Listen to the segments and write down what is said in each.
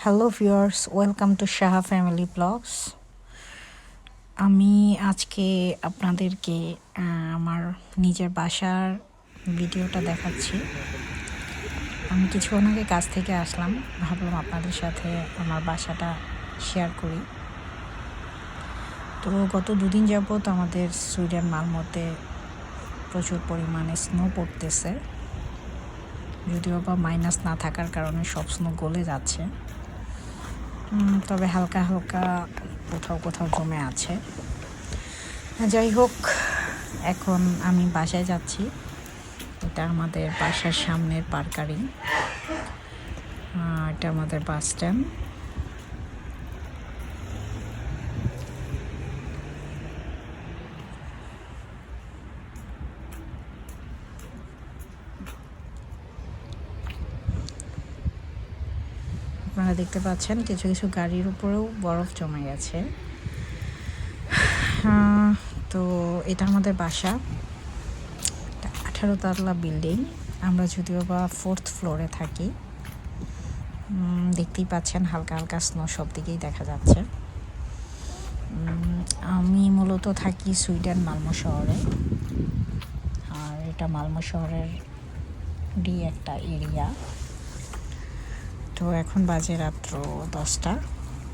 Hello viewers, welcome to Saha family blogs. আমি আজকে আপনাদেরকে আমার নিজের বাসার ভিডিওটা দেখাচ্ছি। আমি কিছুক্ষণ আগে কাজ থেকে আসলাম, ভাবলাম আপনাদের সাথে আমার বাসাটা শেয়ার করি। তো গত দুদিন যাবৎ আমাদের সুইডেন মালমোতে প্রচুর পরিমাণে স্নো পড়তেছে, যদিও বা মাইনাস না থাকার কারণে সব স্নো গলে যাচ্ছে, তবে হালকা হালকা কোথাও কোথাও জমে আছে। যাই হোক, এখন আমি বাসায় যাচ্ছি। এটা আমাদের বাসার সামনের পার্কারিং, এটা আমাদের বাস স্ট্যান্ড। আপনারা দেখতে পাচ্ছেন কিছু কিছু গাড়ির উপরেও বরফ জমে গেছে। তো এটা আমাদের বাসা, 18 তলা বিল্ডিং। আমরা যদিও বা 4th ফ্লোরে থাকি। দেখতেই পাচ্ছেন হালকা হালকা স্নো সব দিকেই দেখা যাচ্ছে। আমি মূলত থাকি সুইডেন মালমো শহরে, আর এটা মালমো শহরের একটা এরিয়া। তো এখন বাজে রাত্র 10টা,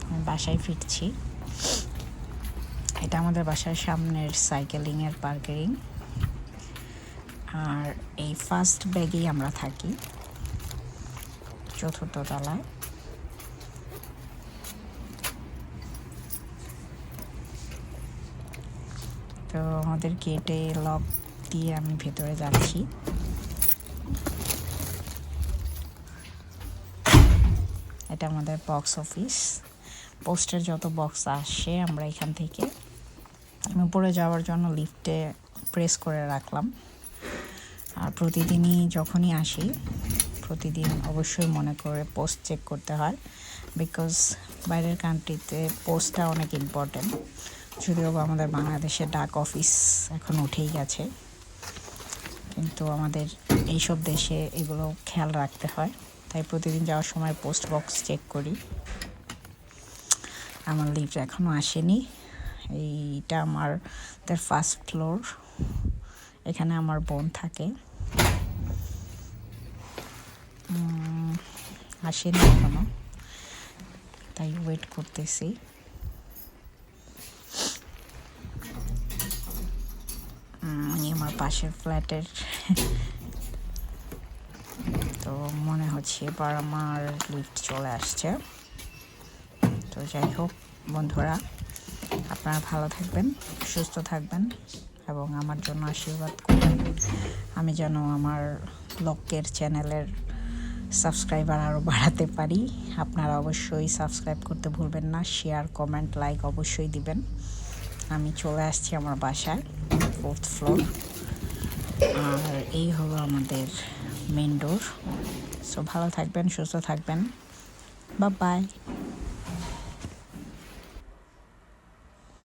আমি বাসায় ফিরছি। এটা আমাদের বাসার সামনের সাইকেলিংয়ের পার্কিং, আর এই ফার্স্ট ব্যাগেই আমরা থাকি, 4th তলায়। তো আমাদের গেটে লক দিয়ে আমি ভেতরে যাচ্ছি। এটা আমাদের বক্স অফিস, পোস্টের যত বক্স আসে আমরা এখান থেকে। আমি উপরে যাওয়ার জন্য লিফটে প্রেস করে রাখলাম। আর প্রতিদিনই যখনই আসি, প্রতিদিন অবশ্যই মনে করে পোস্ট চেক করতে হয়, বিকজ বাইরের কান্ট্রিতে পোস্টটা অনেক ইম্পর্টেন্ট। যদিও আমাদের বাংলাদেশে ডাক অফিস এখন উঠেই গেছে, কিন্তু আমাদের এইসব দেশে এগুলো খেয়াল রাখতে হয়। তাই প্রতিদিন যাওয়ার সময় পোস্ট বক্স চেক করি। আমার লিফট এখনও আসেনি। এইটা আমাদের ফার্স্ট ফ্লোর, এখানে আমার বোন থাকে। আসেনি এখনো, তাই ওয়েট করতেছি। আমার পাশের ফ্ল্যাটের তো মনে হচ্ছে এবার আমার লিফট চলে আসছে। তো যাই হোক বন্ধুরা, আপনারা ভালো থাকবেন, সুস্থ থাকবেন এবং আমার জন্য আশীর্বাদ করবেন। আমি যেন আমার ব্লগের চ্যানেলের সাবস্ক্রাইবার আরও বাড়াতে পারি। আপনারা অবশ্যই সাবস্ক্রাইব করতে ভুলবেন না, শেয়ার, কমেন্ট, লাইক অবশ্যই দিবেন। আমি চলে আসছি আমার বাসায়, 4th ফ্লোর, আর এই হলো আমাদের মেন ডোর। সো ভালো থাকবেন, সুস্থ থাকবেন, বাই বাই।